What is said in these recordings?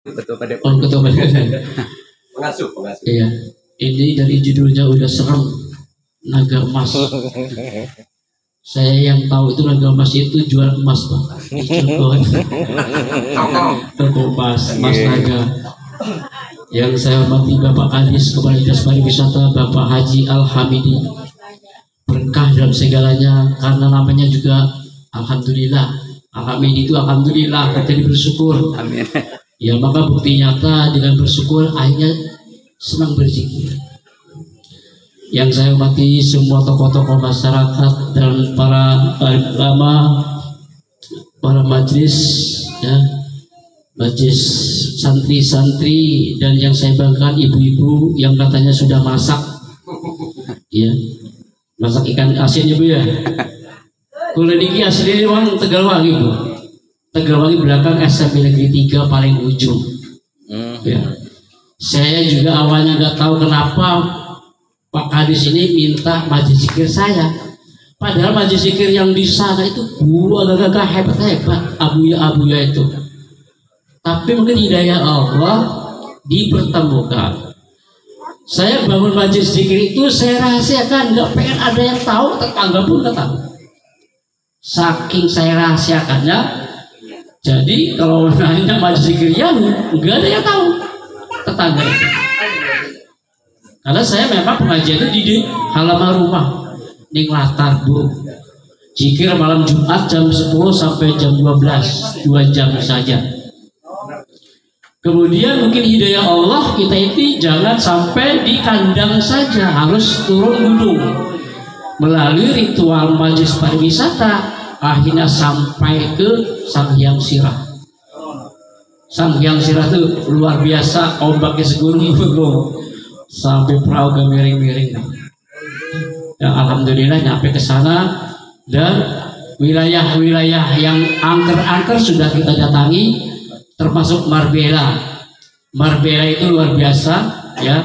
Ketua Padepokan. Oh, ketua Padepokan. Pengasuh. Iya. Ini dari judulnya udah serem. Naga emas. Saya yang tahu itu naga emas itu jual emas, Pak. Di Cilegon. Toko emas, Mas Naga. Yang saya hormati Bapak Kadis Kepala Dinas Pariwisata Bapak Haji Al-Hamidi. Berkah dalam segalanya karena namanya juga Alhamdulillah. Al-Hamidi itu Alhamdulillah, jadi bersyukur. Amin. Ya, maka bukti nyata dengan bersyukur akhirnya senang berzikir. Yang saya hormati semua tokoh-tokoh masyarakat dan para ulama, para majelis, ya, majelis santri-santri, dan yang saya banggakan ibu-ibu yang katanya sudah masak, ya, masak ikan asin ya Bu ya. Kalau niki asli orang Tegalwangi Bu. Tegalwangi belakang SMP Negeri 3 paling ujung. Ya. Saya juga awalnya nggak tahu kenapa Pak Kadis ini minta majelis zikir saya. Padahal majelis zikir yang di sana itu agak-agak hebat-hebat, abuya-abuya itu. Tapi mungkin hidayah Allah dipertemukan. Saya bangun majelis zikir itu saya rahasiakan, nggak pengen ada yang tahu, tetangga pun nggak tahu. Saking saya rahasiakannya, jadi kalau nanya majelis zikir yang nggak ada yang tahu, tetangga itu. Karena saya memang pengajian itu di halaman rumah, di latar Bu. Zikir malam Jumat jam 10 sampai jam 12, 2 jam saja. Kemudian mungkin hidayah Allah kita itu jangan sampai di kandang saja, harus turun gunung. Melalui ritual majelis pariwisata, akhirnya sampai ke Sang Hyang Sirah. Sang Hyang Sirah itu luar biasa, ombaknya segunung-gunung. Sampai perahu ke miring-miring. Ya, alhamdulillah nyampe ke sana, dan wilayah-wilayah yang angker-angker sudah kita datangi, termasuk Marbella. Marbella itu luar biasa, ya,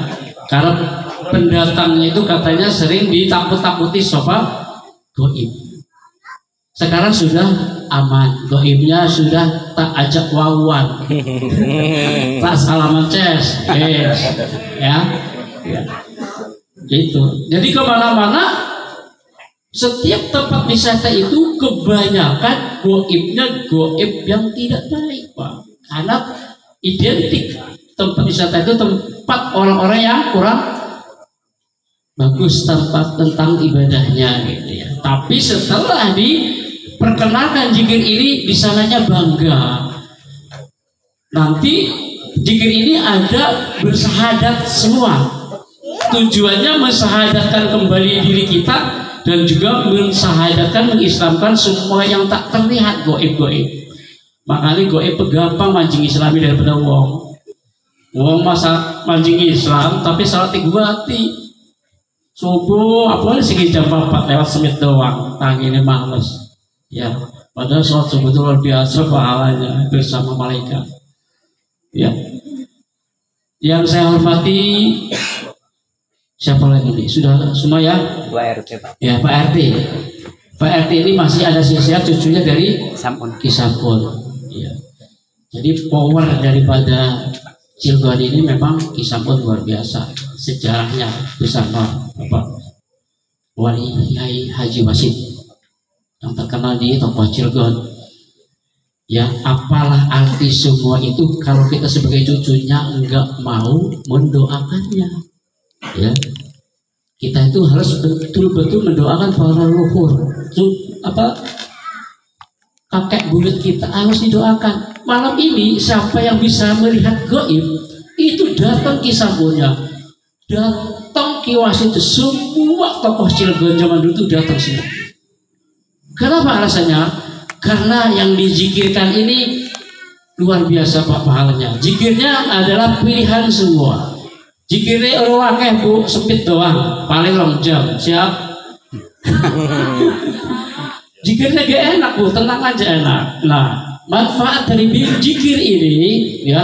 karena pendatangnya itu katanya sering ditakut-takuti sopa goib. Sekarang sudah aman, goibnya sudah tak ajak wawan, tak salaman ces, yes, ya. Ya, itu. Jadi kemana-mana, setiap tempat wisata itu kebanyakan goibnya goib yang tidak baik, Pak. Karena identik tempat wisata itu tempat orang-orang yang kurang bagus tempat tentang ibadahnya, gitu ya. Tapi setelah diperkenalkan zikir ini, di sananya bangga. Nanti zikir ini ada bersahadat semua. Tujuannya mensahadatkan kembali diri kita dan juga mensahadatkan, mengislamkan semua yang tak terlihat goib-goib. Makanya goib gampang mancing Islami daripada wong. Wong masa mancing Islam tapi salat bati. Subuh apa sih jam 4 lewat semit doang, tanginnya males. Ya, padahal sholat subuh itu luar biasa pahalanya bersama malaikat. Ya. Yang saya hormati, siapa lagi nih? Sudah semua ya? Pak RT, Pak. Ya, Pak RT. Pak RT ini masih ada sisa cucunya dari Kisampun. Ya. Jadi power daripada Cilegon ini memang Kisampun luar biasa. Sejarahnya bersama Bapak Wali Kiai Haji Wasid yang terkenal di tokoh Cilegon. Ya, apalah arti semua itu kalau kita sebagai cucunya enggak mau mendoakannya. Ya, kita itu harus betul-betul mendoakan para leluhur. Kakek buyut kita harus didoakan. Malam ini siapa yang bisa melihat gaib itu datang Kisambunnya, datang Ki Wasid, semua tokoh Cilegon zaman dulu itu datang semua. Kenapa alasannya? Karena yang dizikirkan ini luar biasa Pak pahalanya. Zikirnya adalah pilihan semua. Zikirnya orang wakeh Bu, sempit doang, paling long jam, siap. Zikirnya gak enak Bu, tenang aja enak. Nah, manfaat dari zikir ini ya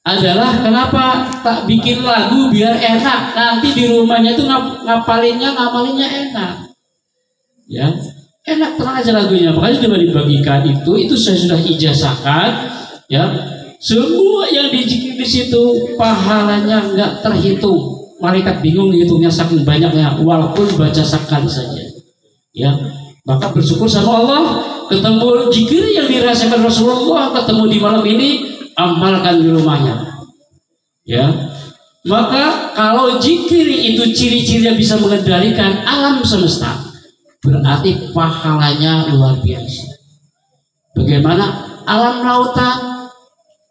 adalah kenapa tak bikin lagu biar enak. Nanti di rumahnya itu ngamalinnya enak. Ya. Enak, tenang aja lagunya. Makanya coba dibagikan itu saya sudah ijazahkan, ya. Semua di situ pahalanya nggak terhitung. Malaikat bingung hitungnya saking banyaknya, walaupun baca sekali saja. Ya, maka bersyukur sama Allah, ketemu zikir yang dirasakan Rasulullah, ketemu di malam ini, amalkan di rumahnya. Ya, maka kalau zikir itu ciri-cirinya bisa mengendalikan alam semesta, berarti pahalanya luar biasa. Bagaimana alam lautan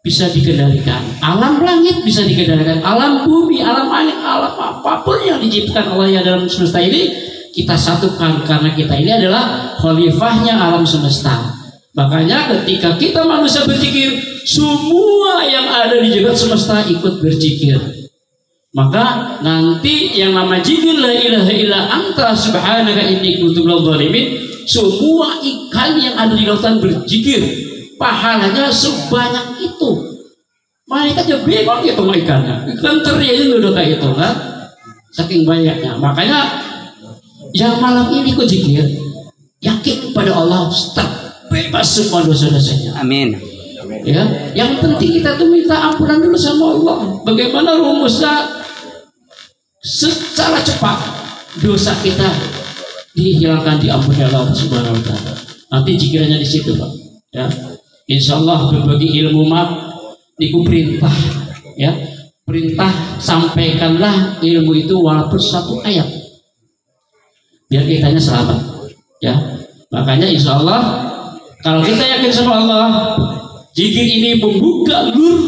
bisa dikendalikan, alam langit bisa dikendalikan, alam bumi, alam air, alam apapun yang diciptakan Allah yang dalam semesta ini kita satukan karena kita ini adalah khalifahnya alam semesta. Makanya ketika kita manusia berzikir, semua yang ada di jagat semesta ikut berzikir. Maka nanti yang nama zikir la ilaha illa anta subhanaka inni kuntu minadh dhalimin, semua ikan yang ada di lautan berzikir. Pahalanya sebanyak itu. Malaikatnya bingung gitu sama ikannya. Ikan teri aja udah kayak itu kan. Saking banyaknya. Makanya yang malam ini kok zikir, yakin kepada Allah, bebas semua dosa-dosanya. Amin. Ya, yang penting kita tuh minta ampunan dulu sama Allah. Bagaimana rumusnya? Secara cepat dosa kita dihilangkan, diampuni Allah Subhanahu wa taala. Nanti zikirannya di situ, Pak. Ya. Insya Allah berbagi ilmu niku perintah, ya, perintah sampaikanlah ilmu itu walaupun satu ayat biar kitanya selamat, ya. Makanya insya Allah kalau kita yakin sama Allah, zikir ini membuka nur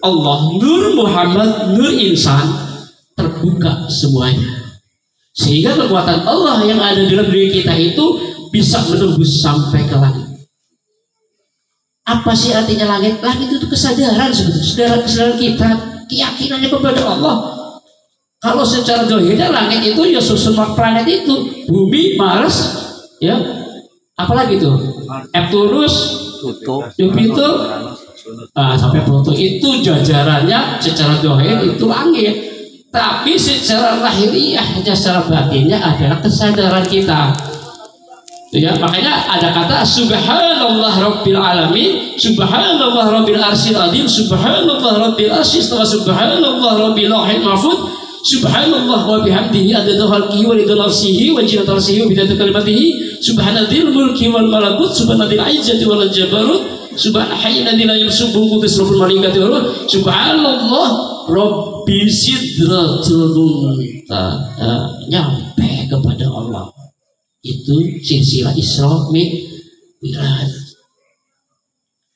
Allah, nur Muhammad, nur insan, terbuka semuanya sehingga kekuatan Allah yang ada dalam diri kita itu bisa menembus sampai ke langit. Apa sih artinya langit? Langit itu kesadaran sebetulnya, kesadaran kita, keyakinannya kepada Allah. Kalau secara zahirnya langit itu ya semua planet itu, bumi, Mars, ya, apalagi itu, Neptunus, Jupiter, sampai Pluto itu jajarannya secara zahir itu langit. Tapi secara lahiriah, secara batinnya adalah kesadaran kita. Ya, makanya ada kata subhanallah rabbil alamin, subhanallah rabbil arsyil azim, subhanallah rabbil arsy istawa, subhanallah rabbil lauhil mahfuz, subhanallah wa bihamdihi adada khalqihi wa ridha nafsihi wa zinata arsyihi wa bidayata kalimatihi, subhanadzil mulki wal malakut, subhanadzil izzati wal jabarut, subhanal hayyul ladzi la yusabbihu qudus rabbul malaikati wa ruh, subhanallah rabbi sidratul muntaha, nyampe kepada Allah. Itu silsilah Isra Mi'raj.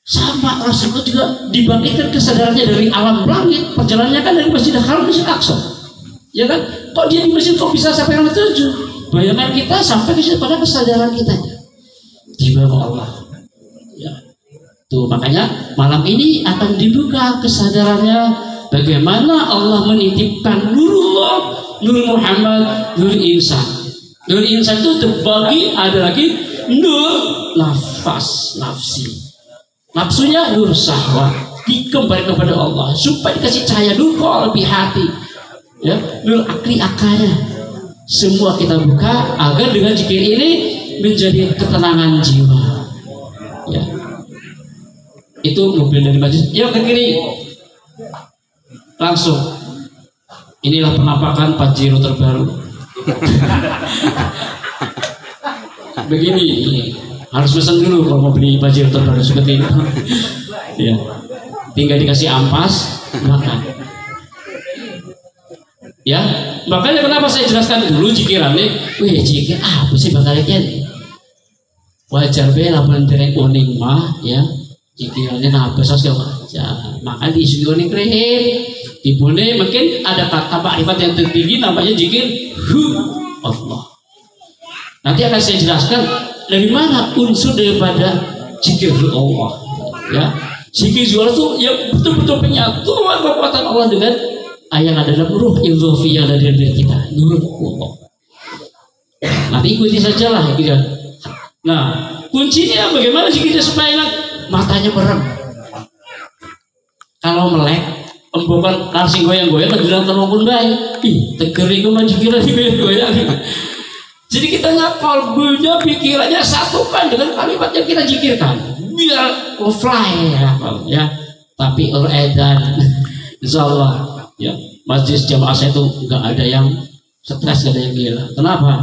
Sama Rasulullah juga dibangkitkan kesadarannya dari alam langit, perjalanannya kan dari Masjidil Haram ke Masjidil Aqsa, ya kan? Kok dia di masjid kok bisa sampai alam 7? Bayangan kita sampai pada kesadaran kita di bawah Allah. Ya. Tuh makanya malam ini akan dibuka kesadarannya bagaimana Allah menitipkan nurullah, nur Muhammad, nur insan. Nur insan itu terbagi, ada lagi nur nafas, nafsi. Nafsunya nur syahwat, dikembali kepada Allah supaya dikasih cahaya nur qalbi hati. Ya, nur akli akalnya. Semua kita buka agar dengan zikir ini menjadi ketenangan jiwa. Ya. Itu mobil dari majlis. Yuk ke kiri. Langsung. Inilah penampakan Pajero terbaru. Begini, harus pesan dulu kalau mau beli Pajero terbaru seperti ini. Ya, tinggal dikasih ampas makan. Ya, makanya kenapa saya jelaskan dulu zikirannya. Wih, zikir apa sih bakalnya? Wajar be lamun derek kuning mah, ya. Zikirannya apa sih segala macam. Maka diisi kuning keren. Dibune mungkin ada kata makrifat yang tertinggi namanya zikir Allah. Nanti akan saya jelaskan dari mana unsur daripada zikir Allah. Ya, zikir Allah itu yang betul-betul penyatuan kekuatan Allah dengan yang ada dalam ruh ilhofiyah dari diri kita, nur Allah. Nanti ikuti sajalah gitu. Nah, kuncinya bagaimana zikirnya supaya matanya merem. Kalau melek embukan nasi goyang-goyang kegilaan terlalu baik. Teger itu mah zikiran goyang-goyang. Jadi kita kalbunya, pikirannya satukan dengan kalimat yang kita zikirkan. Biar fly ya. tapi edan. Insya Allah ya, masjid jamaah saya itu nggak ada yang stres, nggak ada yang gila. Kenapa?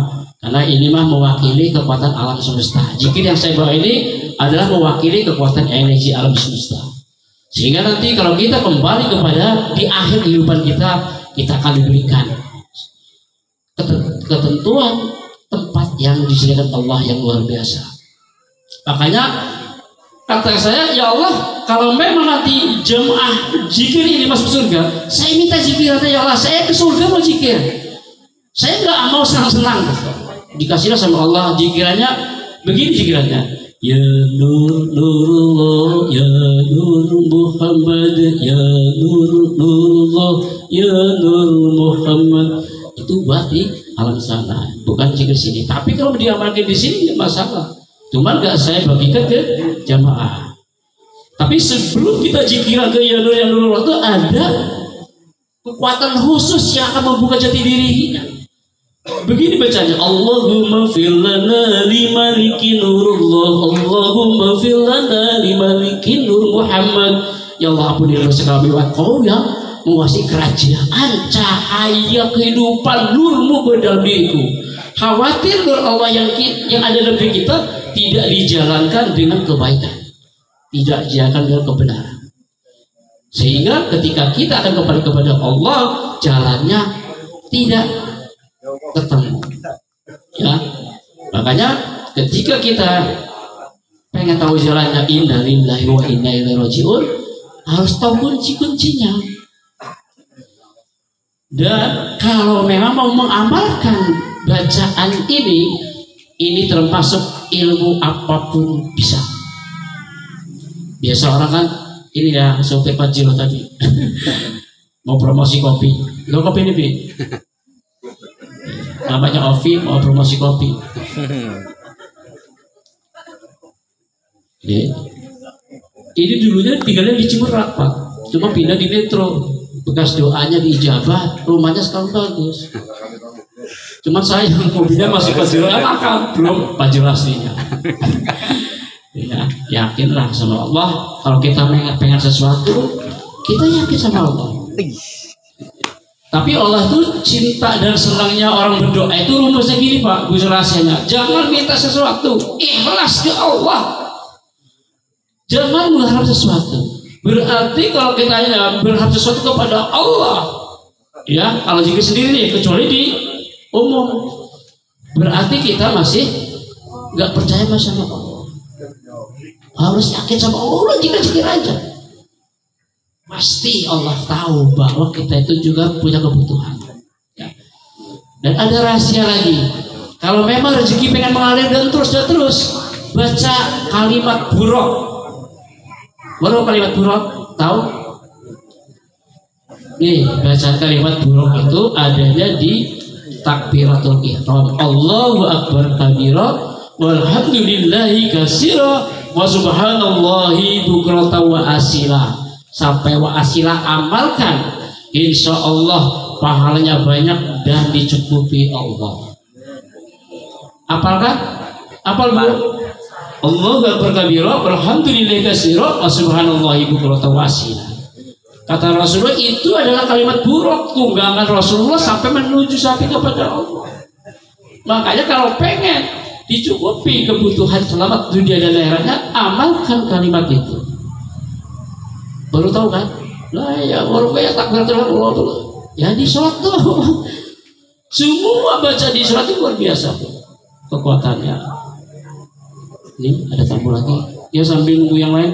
Karena ini mah mewakili kekuatan alam semesta. Zikir yang saya bawa ini adalah mewakili kekuatan energi alam semesta. Sehingga nanti kalau kita kembali kepada di akhir kehidupan kita akan diberikan ketentuan tempat yang disediakan Allah yang luar biasa. Makanya kata saya, ya Allah, kalau memang nanti jemaah zikir ini masuk surga, saya minta zikirannya ya Allah, saya ke surga mau zikir. Saya nggak mau senang-senang. Dikasihlah sama Allah zikirannya, begini zikirannya. Ya Nur Nurullah, ya Nur Muhammad, ya Nur Nurullah, ya Nur Muhammad. Itu buat di alam sana, bukan zikir sini. Tapi kalau diamalkan di sini nggak masalah. Cuman nggak saya bagikan ke jamaah. Tapi sebelum kita zikiran ke ya Nurullah itu ada kekuatan khusus yang akan membuka jati dirinya. Begini bacanya, Allahumma fir lana limaliki nurullah, Allahumma fir lana limaliki nur Muhammad. Ya Allah, ampuni dosa kami, Kau yang menguasai kerajaan, cahaya kehidupan, nurmu berdalam diriku. Khawatir nur Allah yang ada dalam diri kita tidak dijalankan dengan kebaikan, tidak dijalankan dengan kebenaran. Sehingga ketika kita akan kembali kepada Allah, jalannya tidak ketemu. Ya, makanya ketika kita pengen tahu jalannya, inna lillahi wa inna ilaihi rajiun, harus tahu kunci-kuncinya. Dan kalau memang mau mengamalkan bacaan ini termasuk ilmu apapun bisa. Biasa orang kan ini ya, sopir Pajero tadi mau promosi kopi, lo kopi ini Bi? Namanya Ovi mau promosi kopi. Ya. Ini dulunya tinggalnya di Cimerak Pak, cuma pindah di Metro. Bekas doanya diijabah, rumahnya sekarang bagus. Cuma saya mobilnya masih Pajero, belum Pajero aslinya. Ya, yakinlah sama Allah. Kalau kita pengen sesuatu, kita yakin sama Allah. Tapi Allah tuh cinta dan senangnya orang berdoa itu rumusnya gini Pak, Gus, rahasianya. Jangan minta sesuatu, ikhlas ke Allah. Jangan mengharap sesuatu. Berarti kalau kita berharap sesuatu kepada Allah, ya kalau zikir sendiri kecuali di umum, berarti kita masih nggak percaya sama Allah. Harus yakin sama Allah, zikir aja. Pasti Allah tahu bahwa kita itu juga punya kebutuhan. Ya. Dan ada rahasia lagi. Kalau memang rezeki pengen mengalir dan terus, baca kalimat buruk. Baru kalimat buruk, tahu? Nih, baca kalimat buruk itu adanya di takbiratul ihram. Allahu akbar kabira, walhamdulillahi katsira, wa subhanallahi bukratan wa asila. Sampai wa asila amalkan, insya Allah pahalanya banyak dan dicukupi Allah. Apalkan? Apal bu? Allahu akbar kabira, walhamdulillahi katsira, wa subhanallahi bukratan wa asila. Kata Rasulullah itu adalah kalimat buruk, tunggangan Rasulullah sampai menuju kepada Allah. Makanya kalau pengen dicukupi kebutuhan selamat dunia dan akhiratnya, amalkan kalimat itu. Baru tahu kan? Lah ya baru kayak takbiratul ihram dulu. Ya di sholat tuh. Semua baca di sholat itu luar biasa kekuatannya. Ini ada tamu lagi. Ya sambil nunggu yang lain.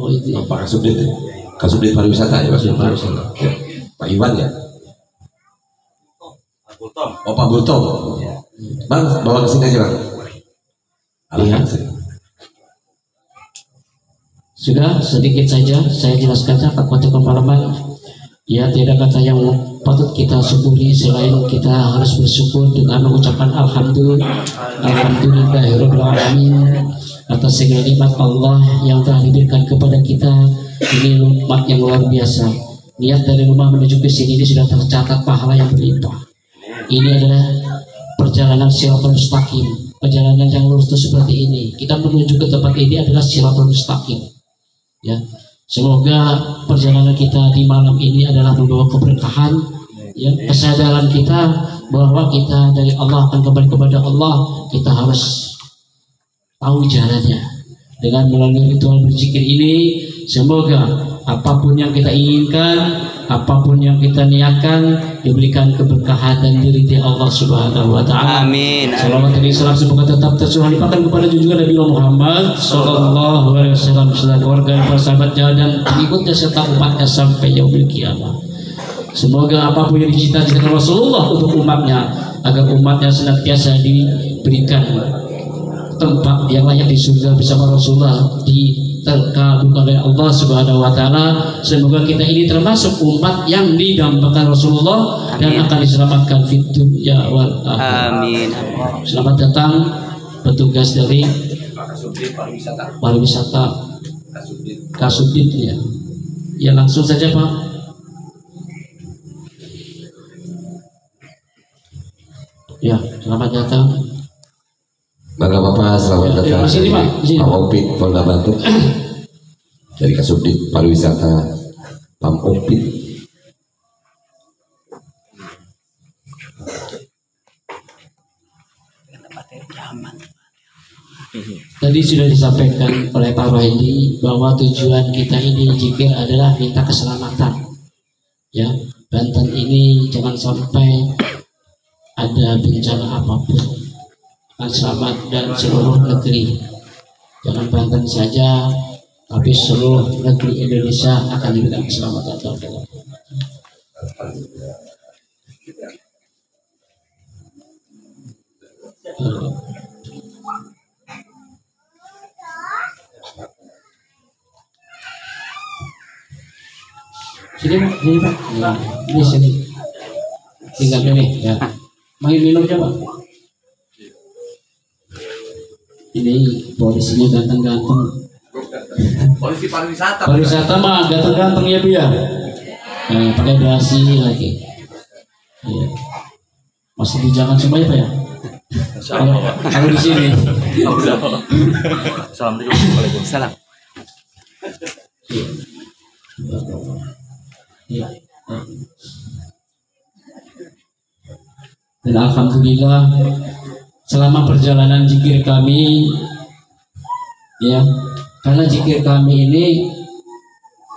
Oh itu ya. Pak Kasubdit pariwisata ya, Pak pariwisata. Ya. Pak Iwan ya. Oh Pak Gultom. Bang bawa ke sini aja Bang. Alhamdulillah. Sudah sedikit saja saya jelaskan kekuatan kepalaman. Ya tidak kata yang patut kita syukuri selain kita harus bersyukur dengan mengucapkan alhamdulillahirabbil alamin atas segala nikmat Allah yang telah diberikan kepada kita. Ini nikmat yang luar biasa. Niat dari rumah menuju ke sini ini sudah tercatat pahala yang berlimpah. Ini adalah perjalanan siratal mustaqim. perjalanan yang lurus itu seperti ini. Kita menuju ke tempat ini adalah Shiratul Mustaqim. Ya, semoga perjalanan kita di malam ini adalah membawa keberkahan, ya, kesadaran kita bahwa kita dari Allah akan kembali kepada Allah. Kita harus tahu jalannya dengan melalui ritual berzikir ini. Semoga apapun yang kita inginkan, apapun yang kita niatkan, diberikan keberkahan dan diridhai Allah Subhanahu wa taala. Amin. Salawat dan salam semoga tetap tercurahkan kepada junjungan Nabi Muhammad sallallahu alaihi wasallam, beserta keluarga dan para sahabatnya dan pengikutnya serta umatnya sampai yaumil kiamah. Semoga apapun yang dicita-citakan Rasulullah untuk umatnya, agar umatnya senantiasa diberikan tempat yang layak di surga bersama Rasulullah, terkabulkan oleh Allah Subhanahu wa taala. Semoga kita ini termasuk umat yang didambakan Rasulullah. Amin. Dan akan diselamatkan fid dunya wal akhirah. Amin. Selamat datang petugas dari pariwisata Kasubdit, ya. Ya, langsung saja Pak. Ya, selamat datang. Bangga Bapak, selamat datang. Sini, Pak. Pak Opit, Polda Banten. Dari Kasubdit Pariwisata Pam Opit. Tadi sudah disampaikan oleh Pak Rohedi bahwa tujuan kita ini zikir adalah minta keselamatan. Ya, Banten ini jangan sampai ada bencana apapun, akan selamat dan seluruh negeri. Jangan Banten saja, tapi seluruh negeri Indonesia akan diberikan keselamatan. Sini Pak, sini Pak. Ya, ini sini. Tinggal ini ya. Mau minum coba. Ini polisinya ganteng-ganteng. Polisi pariwisata. Pariwisata mah ganteng-ganteng ya Bu ya. Pakai dasi lagi. Iya. Masih di jalan semua ya Pak ya? Kalau di sini. Assalamualaikum. Waalaikumsalam. Iya. Dan alhamdulillah selama perjalanan zikir kami, ya, karena zikir kami ini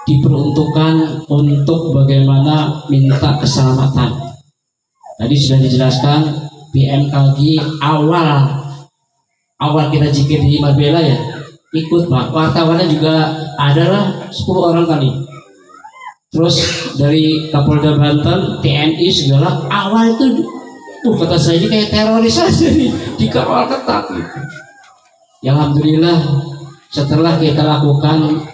diperuntukkan untuk bagaimana minta keselamatan. Tadi sudah dijelaskan BMKG awal kita zikir di Marbella ya, ikut Pak. Wartawannya juga adalah 10 orang kali. Terus dari Kapolda Banten, TNI segala awal itu, kata saya ini kayak teroris aja nih, dikawal ketat gitu. Ya, alhamdulillah setelah kita lakukan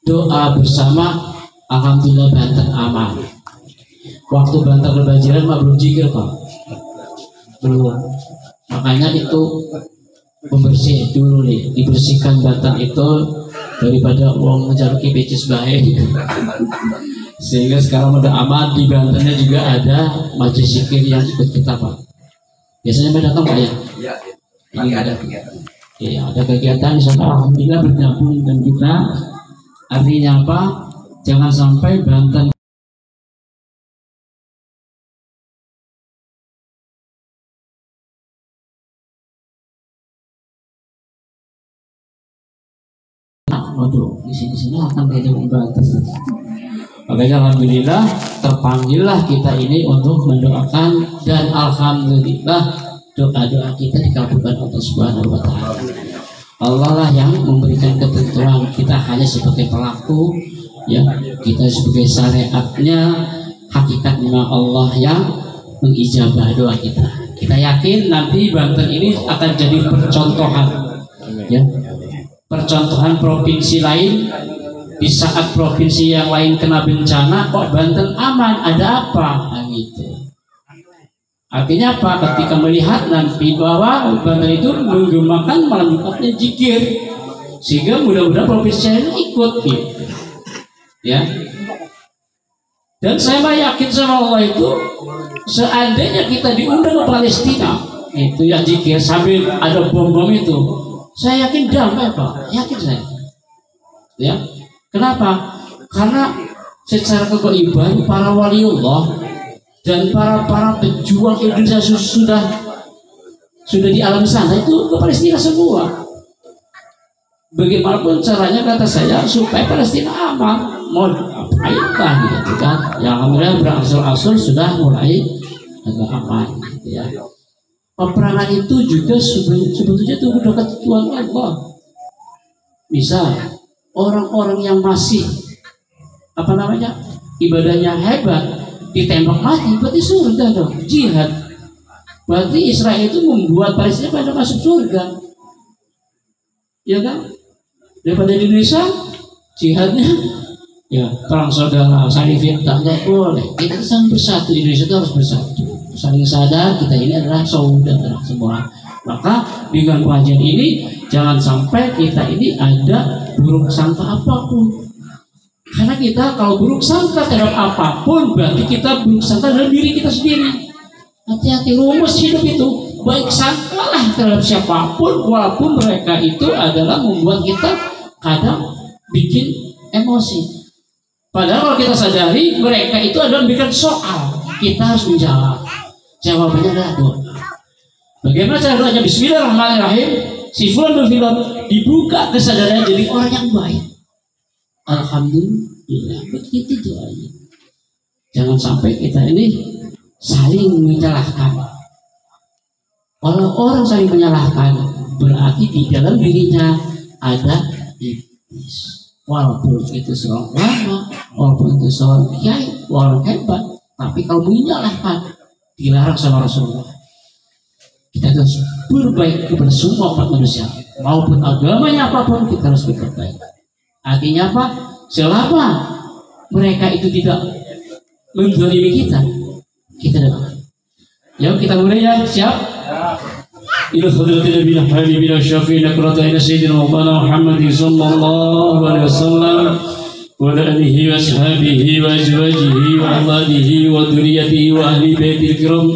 doa bersama, alhamdulillah Banten aman. Waktu Banten kebanjiran mah belum zikir Pak, belum. Makanya itu pembersih dulu nih, dibersihkan Banten itu daripada uang menjaluki becis baik. Sehingga sekarang udah aman. Di Bantennya juga ada majelis zikir yang ikut kita Pak. Biasanya Mbak datang Pak ya? Iya. Ini ada kegiatan. Iya, ada kegiatan. Misalnya alhamdulillah bergabung dengan kita. Artinya apa? Jangan sampai Banten waduh, di sini akan kayak Banten. Makanya alhamdulillah terpanggillah kita ini untuk mendoakan, dan alhamdulillah doa-doa kita dikabulkan Allah Subhanahu wa taala. Allah lah yang memberikan ketentuan, kita hanya sebagai pelaku, ya, kita sebagai syariatnya, hakikatnya Allah yang mengijabah doa kita. Kita yakin nanti Banten ini akan jadi percontohan, ya, percontohan provinsi lain. Di saat provinsi yang lain kena bencana, kok Banten aman? Ada apa? Nah, gitu. Artinya apa? Ketika melihat nanti bahwa Banten itu menggemakan malam Jumatnya zikir, sehingga mudah-mudahan provinsi lain ikut, gitu. Ya. Dan saya yakin sama Allah itu, seandainya kita diundang ke Palestina, itu ya zikir sambil ada bom-bom itu, saya yakin damai Pak, yakin saya. Ya, kenapa? Karena secara kegaiban para waliullah dan para pejuang Indonesia sudah di alam sana itu ke Palestina semua. Bagaimanapun caranya kata saya supaya Palestina aman, mau apaikah gitu kan? Ya alhamdulillah berangsur-angsur sudah mulai agak aman, gitu ya. Peperangan itu juga sebetulnya itu udah ketentuan Allah. Misal orang-orang yang masih ibadahnya hebat ditembak mati, berarti surga dong, jihad. Berarti Israel itu membuat Palestina pada masuk surga, ya kan? Daripada di Indonesia jihadnya ya perang saudara, saling fitnah, nggak boleh. Kita saling bersatu, Indonesia itu harus bersatu, saling sadar kita ini adalah saudara semua. Maka dengan pengajian ini jangan sampai kita ini ada buruk sangka apapun. Karena kita kalau buruk sangka terhadap apapun berarti kita buruk sangka dalam diri kita sendiri. Hati-hati, rumus hidup itu baik sangkalah terhadap siapapun walaupun mereka itu adalah membuat kita kadang bikin emosi. Padahal kalau kita sadari mereka itu adalah memberikan soal, kita harus menjawab. Jawabannya adalah doa. Bagaimana cara doanya? Bismillahirrahmanirrahim. Si fulan berfilm dibuka kesadarannya jadi orang yang baik. Alhamdulillah, begitu doanya. Jangan sampai kita ini saling menyalahkan. Kalau orang saling menyalahkan, berarti di dalam dirinya ada iblis. Walaupun itu seorang ulama, walaupun itu seorang kiai, orang hebat, tapi kalau menyalahkan, dilarang sama Rasulullah. Kita harus berbaik kepada semua umat manusia, maupun agamanya apapun, kita harus berbaik. Artinya apa? Selama mereka itu tidak menzalimi kita doa. Yuk kita mulai ya, siap? Ila hadratil nabi habibina syafi'ina qurrata sayyidina Maulana Muhammad sallallahu alaihi wasallam wa alihi wa ashabihi wa azwajihi wa awladihi wa dzurriyyatihi wa ahli baitil kiram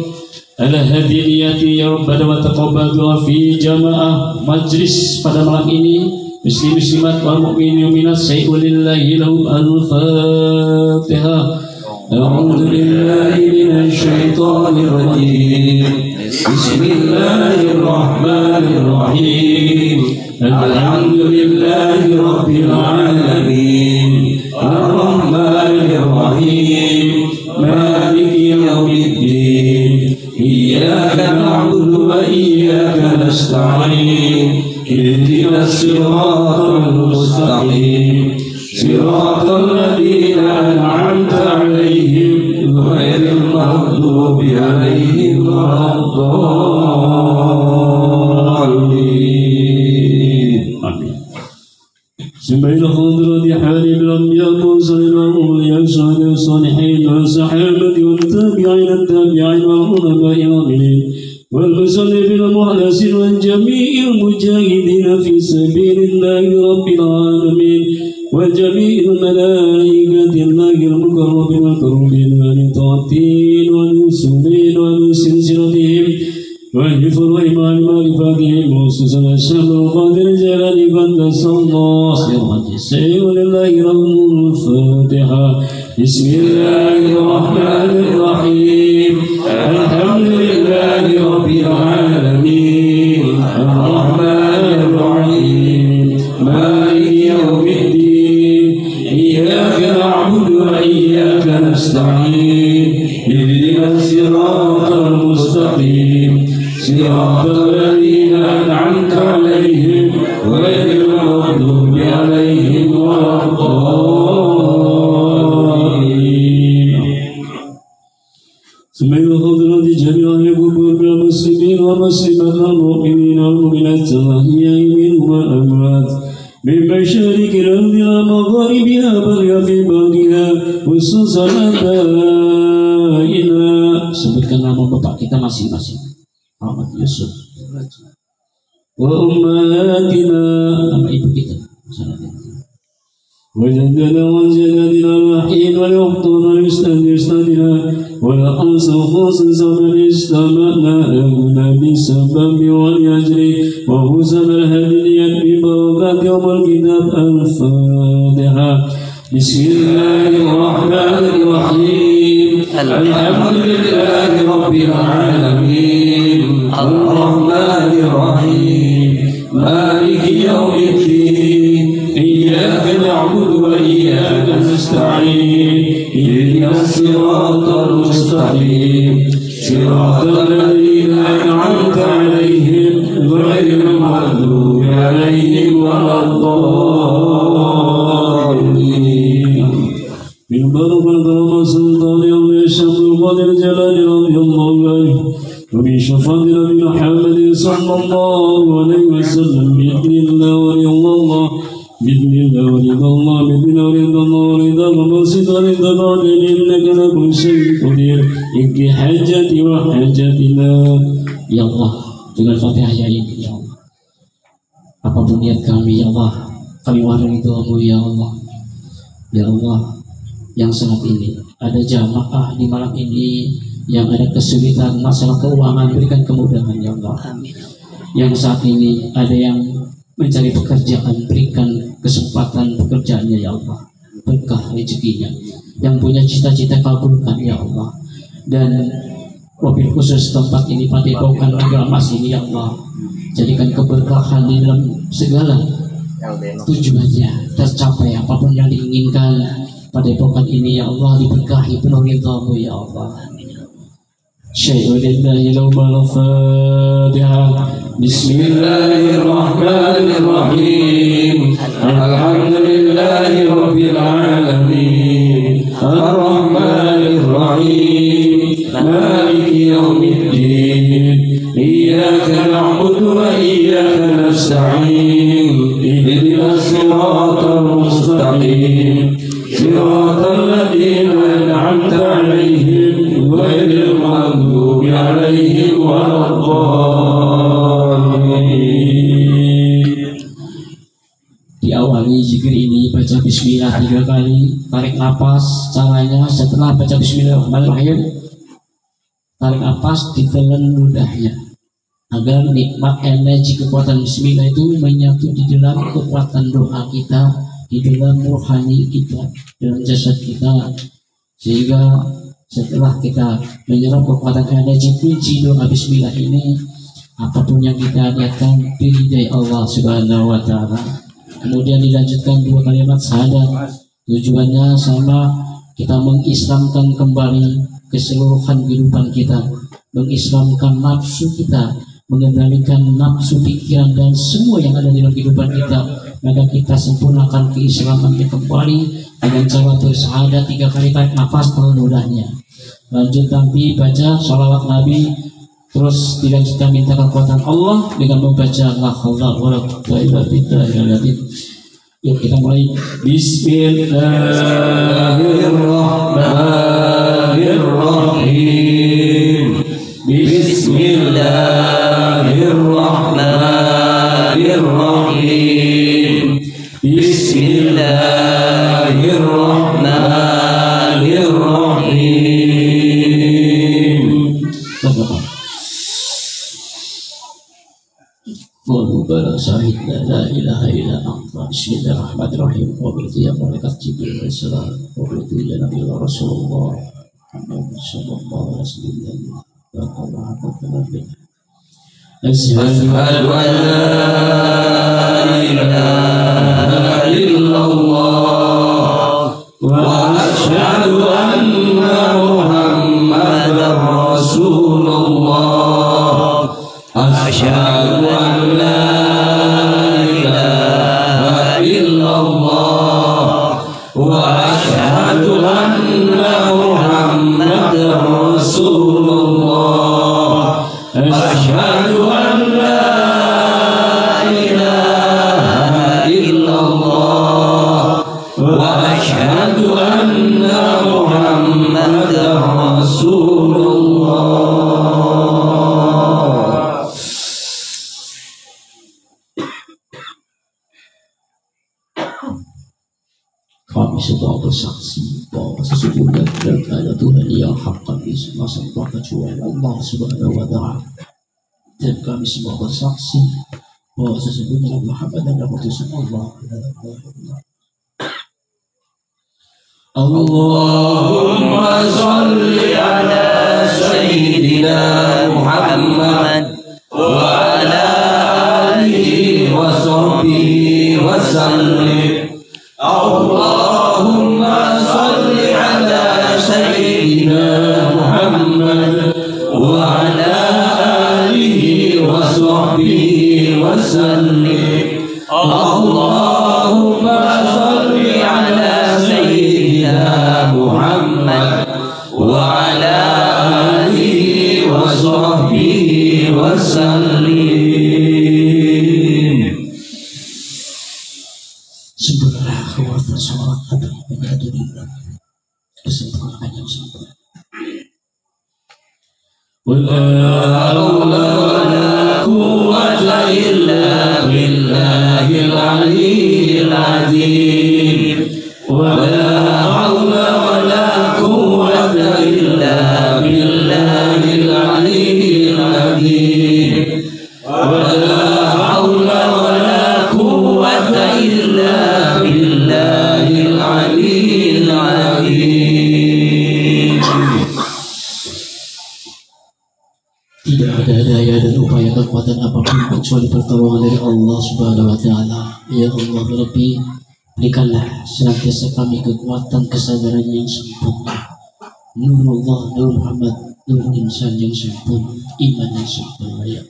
ala hadiyati ya rabbana wa taqabbal du'a fi jamaah majlis pada malam ini. Muslim-muslimat wal mu'minin minat sayyulillahi lahu al-fatihah. A'udzubillahi minasyaitonir rajim. Bismillahirrahmanirrahim. Alhamdulillahi rabbil alamin. Ar-rahmanir rahim. Maliki yaumiddin. Iyyaka na'budu wa iyyaka nasta'in. اهدنا الصراط المستقيم صراط الذين أنعمت عليهم غير المغضوب عليهم ولا الضالين. آمين. سمعنا الخضر حالي بالأنبياء المرسلين والأولياء الصالحين والصحابة والتابعين التابعين والعلماء العاملين والمصلين المخلصين وجميع المجاهدين في سبيل الله رب العالمين وجميع الملائكة الله المقربين والكرمين والطاعتين والمسلمين والسلسلتهم والحفظ والإيمان معرفتهم وخصوصا الشهر القادر جلال قدس الله سيد لله رب الفاتحة. بسم الله الرحمن الرحيم. الحمد لله رب العالمين. الرحمن الرحيم. مالك يوم الدين. إياك نعبد وإياك نستعين. اهدنا الصراط المستقيم صراط الذين أنعمت عليهم غير المغضوب عليهم ولا الضالين. ثم يحضر جميع القبور المسلمين والمسلمات والمؤمنين والمؤمنات الأحياء والأموات من مشارق الأرض إلى مغاربها بل في بعضها خصوصا آبائنا. Sebutkan nama bapak kita masing-masing. Muhammad Yusuf wa ummatina, nama ibu kita wa jadana wa jadadina al-wahid wa al-uqtuna al-istadina wa al-ansa khususan al-istamana al-nabisa الفاتحة. بسم الله الرحمن الرحيم. الحمد لله رب العالمين الرحمن الرحيم مالك يوم الدين إياك نعبد وإياك نستعين اهدنا الصراط المستقيم صراط الذين أنعمت عليهم غير المغضوب عليهم ولا الضالين. من بركة سلطان الله الشمس القادر جلال رضي الله عنه ومن شفاعة نبي محمد صلى الله عليه وسلم بإذن الله ورضا الله بإذن الله ورضا الله بإذن الله ورضا الله ورضا ومقصد ورضا بعد إنك لكل شيء قدير اقضي حاجتي وحاجتنا. Ya Allah, dengan Fatihah ini ya Allah, apapun niat kami ya Allah, kami mohon ridho-Mu ya Allah. Ya Allah, yang saat ini ada jamaah di malam ini yang ada kesulitan masalah keuangan, berikan kemudahan ya Allah. Amin. Yang saat ini ada yang mencari pekerjaan, berikan kesempatan pekerjaannya ya Allah, berkah rezekinya. Yang punya cita-cita kabulkan ya Allah. Dan wabil khusus tempat ini Padepokan Raga Emas ini ya Allah, jadikan keberkahan di dalam segala tujuannya tercapai, apapun yang diinginkan Padepokan ini ya Allah diberkahi penuh ridha-Mu ya Allah. Syai'un lillahi lawmal Fatihah. Bismillahirrahmanirrahim. Alhamdulillahi rabbil alamin arrahmanir rahim maliki yaumiddin iyyaka na'budu wa iyyaka nasta'in ihdinas siratal mustaqim siratal ladzina an'amta 'alaihim ghairil maghdubi 'alaihim waladdallin. Diawali zikir ini baca bismillah 3 kali, tarik nafas. Caranya setelah baca bismillahirrahmanirrahim, tarik nafas, ditelan ludahnya agar nikmat energi kekuatan bismillah itu menyatu di dalam kekuatan doa kita, di dalam rohani kita, dalam jasad kita, sehingga setelah kita menyerap kekuatan energi kunci doa bismillah ini, apapun yang kita niatkan diridai Allah Subhanahu wa Ta'ala. Kemudian dilanjutkan 2 kalimat syahadat. Tujuannya sama, kita mengislamkan kembali keseluruhan kehidupan kita, mengislamkan nafsu kita, mengendalikan nafsu pikiran dan semua yang ada di dalam kehidupan kita, maka kita sempurnakan keislamannya kembali dengan cara bersyahadat 3 kali, tarik nafas telan ludahnya. Lanjut nanti baca shalawat Nabi, terus dilanjutkan minta kekuatan Allah dengan membaca la haula wala quwwata illa billah. Yuk kita mulai. Bismillahirrahmanirrahim. Bismillahirrahmanirrahim. Bismillahirrahmanirrahim. Mubarak syahidna la ilaha illa anta. Bismillahirrahmanirrahim. Wabillahi ya malaikat Jibril alaihi salam. Wabillahi ya Nabi Rasulullah Muhammad sallallahu alaihi wasallam. Asyhadu an la ilaha illallah wa asyhadu anna Muhammadar Rasulullah. Asyhadu an la ilaha illallah wa asyhadu anna Muhammadar Rasulullah. Asyhadu an la ilaha illallah wa asyhadu anna Muhammadar Rasulullah. Kami semua bersaksi bahwa sesungguhnya tidak ada Tuhan yang hakkan di semua sembah kecuali Allah Subhanahu wa Ta'ala, dan kami semua bersaksi bahwa sesungguhnya Muhammad adalah utusan Allah. Allahumma sholli ala sayyidina Muhammad wa ala alihi wa sahbihi wa sallim. Allahumma sholli ala sayyidina Muhammad wa ala alihi wa sahbihi wa sallim. Allahumma sholli ala sayyidina Muhammad wa ala alihi wa sahbihi wa sallim. Sembahlah kekuatan sholat Nabi menjadi kesempurnaan yang sempurna. Wala hawla wala quwwata illa billahil aliyyil azim. Wala hawla wala quwwata illa billahil aliyyil azim. Wala hawla wala quwwata illa billahil aliyyil azim. Tidak ada daya dan upaya kekuatan apapun kecuali pertolongan dari Allah Subhanahu wa Ta'ala. Ya Allah Rabbi, berikanlah senantiasa kami kekuatan kesadaran yang sempurna, Nurullah, Nur Muhammad, Nur Insan yang sempurna, iman yang sempurna. Ya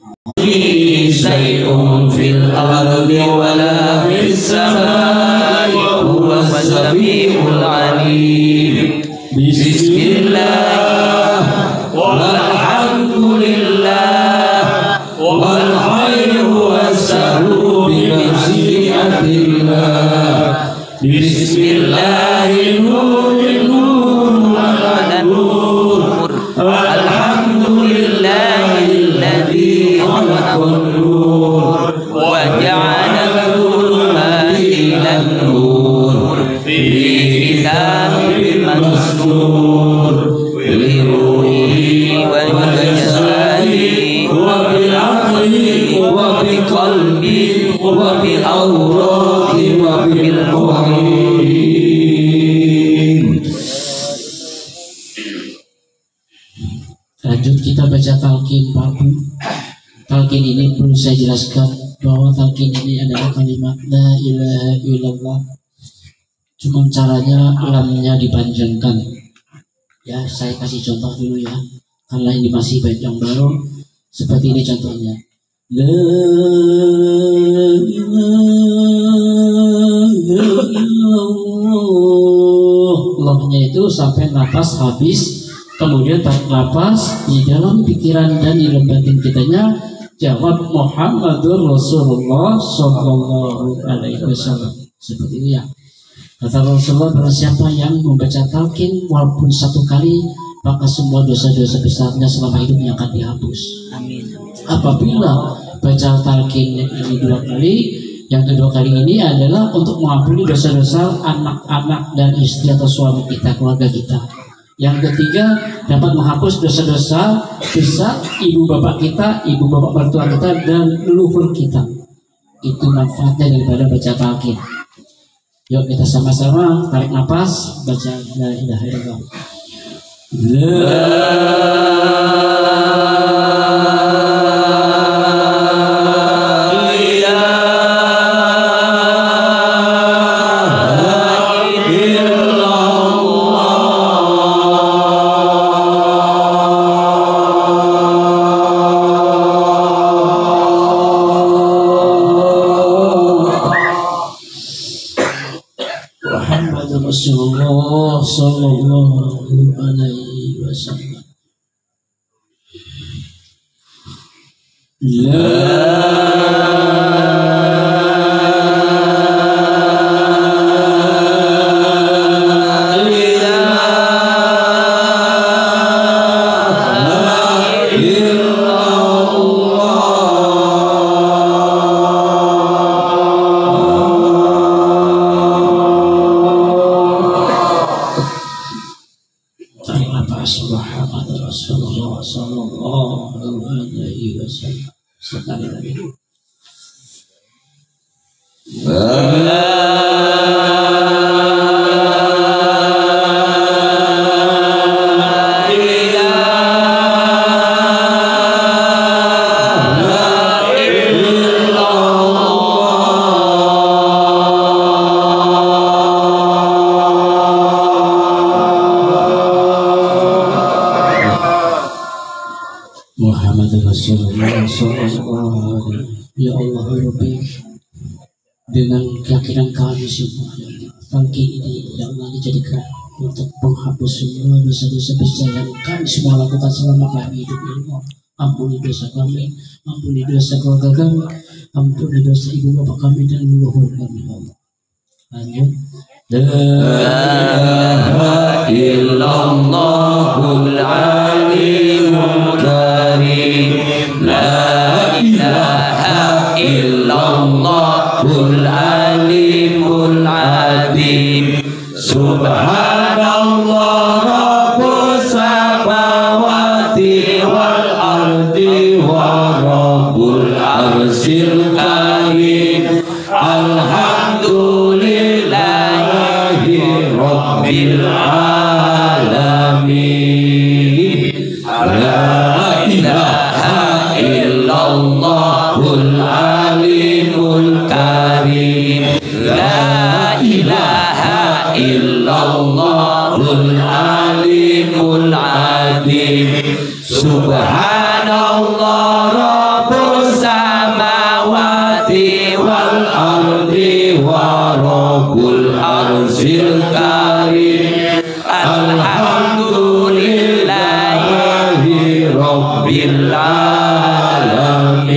Shay'un fil ardi wala fis samai huwa as-sami'ul 'alim. Bismillah walhamdulillah wal khairu was-sahru bi masyiatillah. Bismillahirrahmanirrahim. Alhamdulillahilladzi khalaqan nur wa ja'ala al-dhulumati ilan nur fi kitabin mastur li ruhi wa jasadi wa bil aqli wa bi qalbi wa bi awrati wa bil ruhi. Lanjut kita baca talqin Pak. Talqin ini perlu saya jelaskan bahwa talqin ini adalah kalimat la ilaha illallah. Cuma caranya lamnya dipanjangkan. Ya, saya kasih contoh dulu ya. Karena ini masih bait yang baru. Seperti ini contohnya. La ilaha illallah. Lamnya itu sampai nafas habis. Kemudian tarik nafas di dalam pikiran dan di dalam batin kitanya jawab Muhammadur Rasulullah Sallallahu Alaihi Wasallam. Seperti itu ya. Kata Rasulullah, barang siapa yang membaca talqin walaupun satu kali, maka semua dosa-dosa besarnya selama hidupnya akan dihapus. Amin. Apabila baca talqin ini 2 kali, yang kedua kali ini adalah untuk mengampuni dosa-dosa anak-anak dan istri atau suami kita, keluarga kita. Yang ketiga, dapat menghapus dosa-dosa besar ibu bapak kita, ibu bapak mertua kita, dan leluhur kita. Itu manfaatnya daripada baca talqin. Yuk kita sama-sama tarik nafas, baca la ilaha illallah. Rasulullah Sallallahu Alaihi Wasallam. Muhammad Rasulullah Sallallahu Alaihi Wasallam. Sekali lagi. dengan keyakinan kami semua ya Allah. Pagi ini ya Allah dijadikan untuk menghapus semua dosa-dosa besar yang kami semua lakukan selama kami hidup ya Allah. Ampuni dosa kami, ampuni dosa keluarga kami, ampuni dosa ibu bapak kami dan leluhur kami ya Allah. Lanjut. La ilaha illallahul alimul karim. La ilaha illallahul alimul adim. Subhanallah rabbus samawati wal ardi wa rabbul arsyil karim. Alhamdulillahi rabbil alamin. La ilaha illallahul alimul karim. La ilaha illallahul alimul adim. Subhanallah rabbus samawati wal ardi wa rabbul arsyil karim. Alhamdulillahi rabbil alamin.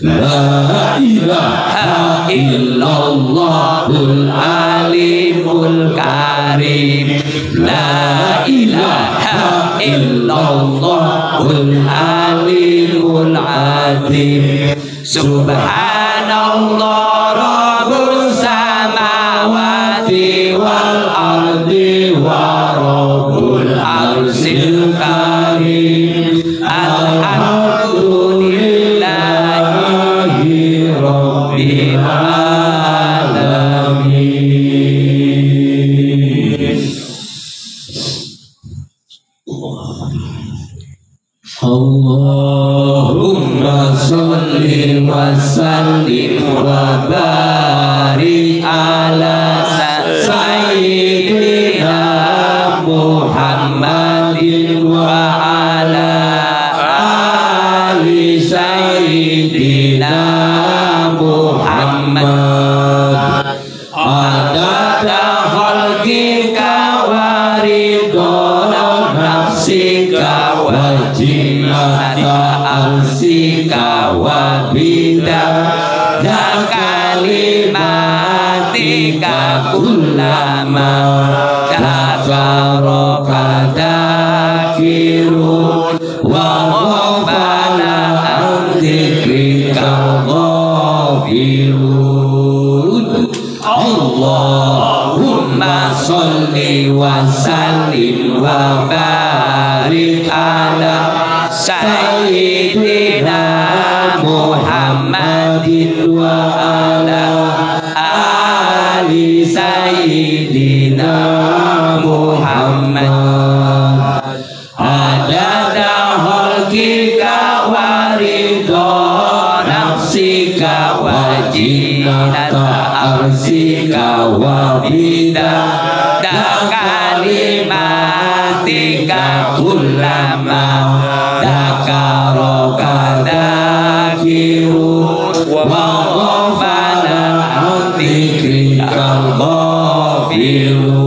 La ilaha illallahul alimul karim. La ilaha illallahul alimul adim. Subhanallah rabbus samawati wal ardi wa rabbul arsyil karim. Alhamdulillahi rabbil alamin. Allahumma sholli wa sallim wa barik ala sayyidina Muhammadin wa ala ali sayyidina Muhammad. Adada khalqika wa ridha nafsika wa zinata arsika wa bidada kalimatika kullama kafaraka dakirun wa ghafala an dzikrika ghafirun. Allahumma sholli wa sallim wa barik ala sayyidina Muhammadin wa ala ali sayyidina Muhammad. Adada khalqika wa ridha nafsika wa zinata arsika wa bidada kalimatika kullama dakaraka dakirun wa ghafala an dzikrika ghafirun.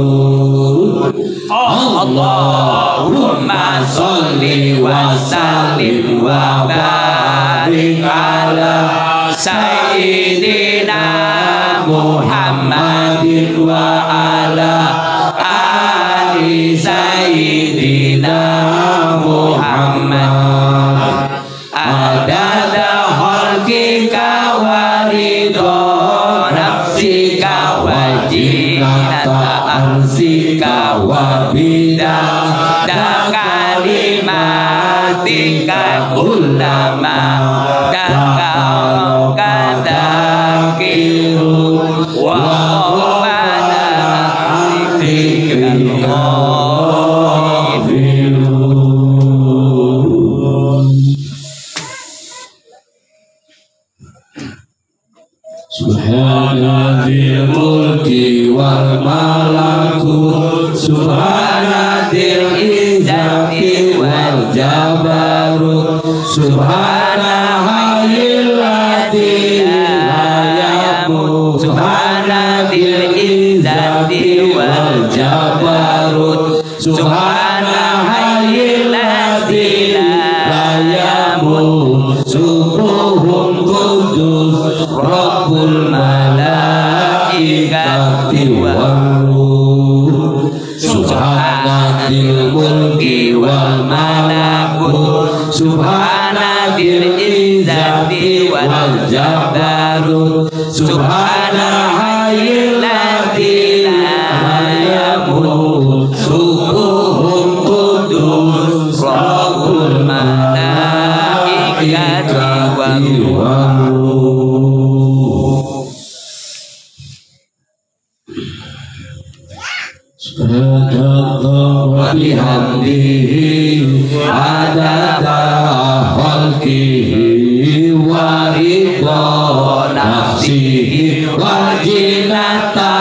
Allahumma sholli wa sallim wa barik ala sayyidina Muhammadin wa ala ali sayyidina Muhammad. Adada khalqika wa ridha nafsika wa zinata arsika wa bidada kalimatika kullama dakaraka dakirun wa ghafala an dzikrika ghafirun. Subhana dzil mulki wal malakut, subhana dzil izzati wal jabarut, subhana hayyil ladzi la Dzil izzati wal jabarut Subhana hayyil ladzi la yamut Subuhun qudus Rabbul malaikati war ruh Subhana dzil mulki wal malakut Subhana dzil izzati wal jabarut Subhana hayyil ladzi la yamut Subuhun qudus Rabbul malaikati war ruh Subhanallah wa bihamdihi adada khalqihi wa ridha nafsihi wa zinata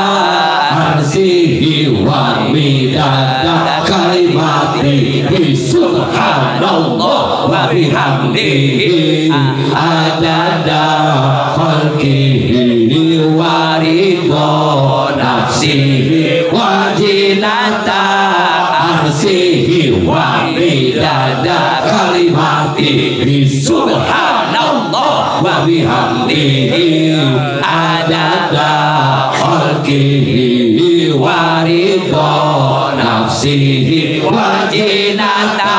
arsihi wa midada kalimatihi subhanallah wa bihamdihi adada khalqihi wa ridha nafsihi wa zinata arsihi wa midada kalimatihi subhanallah wa bihamdihi adada khalqihi wa ridha nafsihi wa zinata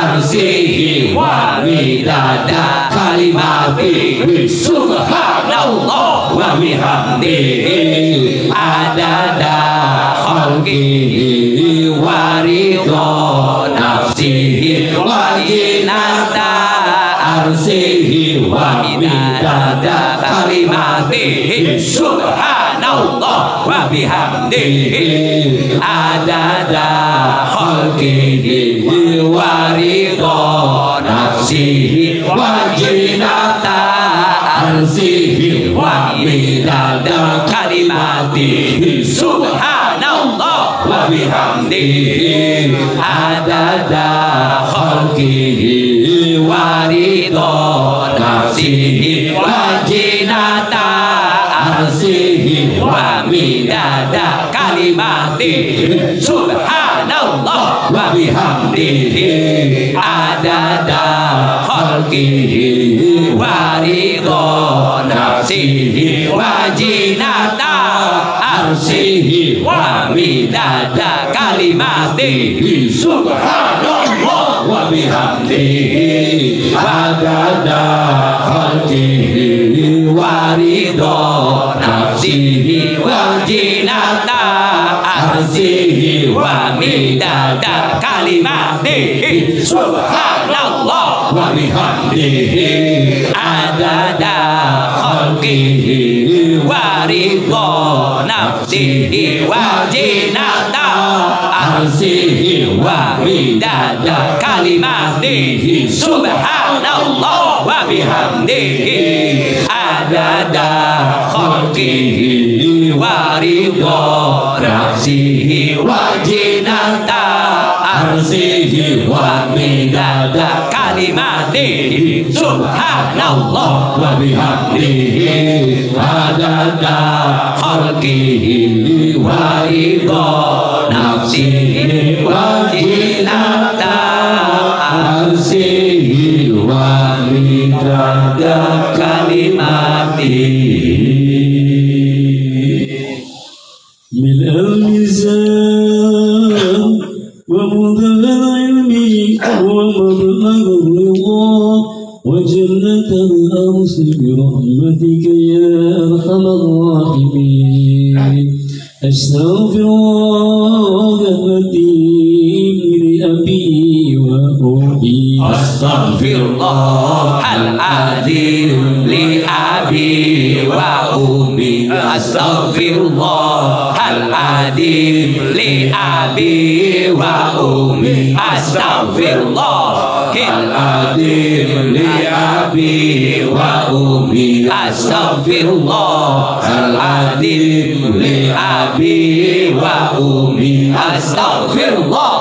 arsihi wa midada kalimatihi subhanallah wa bihamdihi adada khalqihi wa ridha nafsihi wa zinata arsihi wa midada kalimatihi subhanallah wa bihamdihi adada khalqihi wa ridha nafsihi wa zinata arsihi wa midada kalimatihi subhanallah wa bihamdihi adada khalqihi wa ridha nafsihi wa zinata arsihi wa midada kalimatihi subhanallah wa bihamdihi adada khalqihi wa ridha nafsihi wa zinata arsihi wa midada kalimatihi subhanallah wa bihamdihi adada khalqihi wa ridha nafsihi wa zinata arsihi wa midada kalimatihi subhanallah wa bihamdihi adada khalqihi wa ridha nafsihi wa zinata arsihi wa midada kalimatihi subhanallah wa bihamdihi adada khalqihi wa ridha nafsihi wa zinata arsihi wa midada kalimatihi subhanallah wa bihamdihi adada khalqihi wa ridha nafsihi wa zinata arsihi wa midada kalimatihi من الميزان ومنتهى العلم ومبلغ الرضا وجنة الأرض برحمتك يا أرحم الراحمين أستغفر الله العظيم لأبي وأمي أستغفر الله العظيم لأبي وأمي أستغفر الله العظيم لأبي وأمي أستغفر الله العظيم لأبي وأمي أستغفر الله العظيم لأبي وأمي أستغفر الله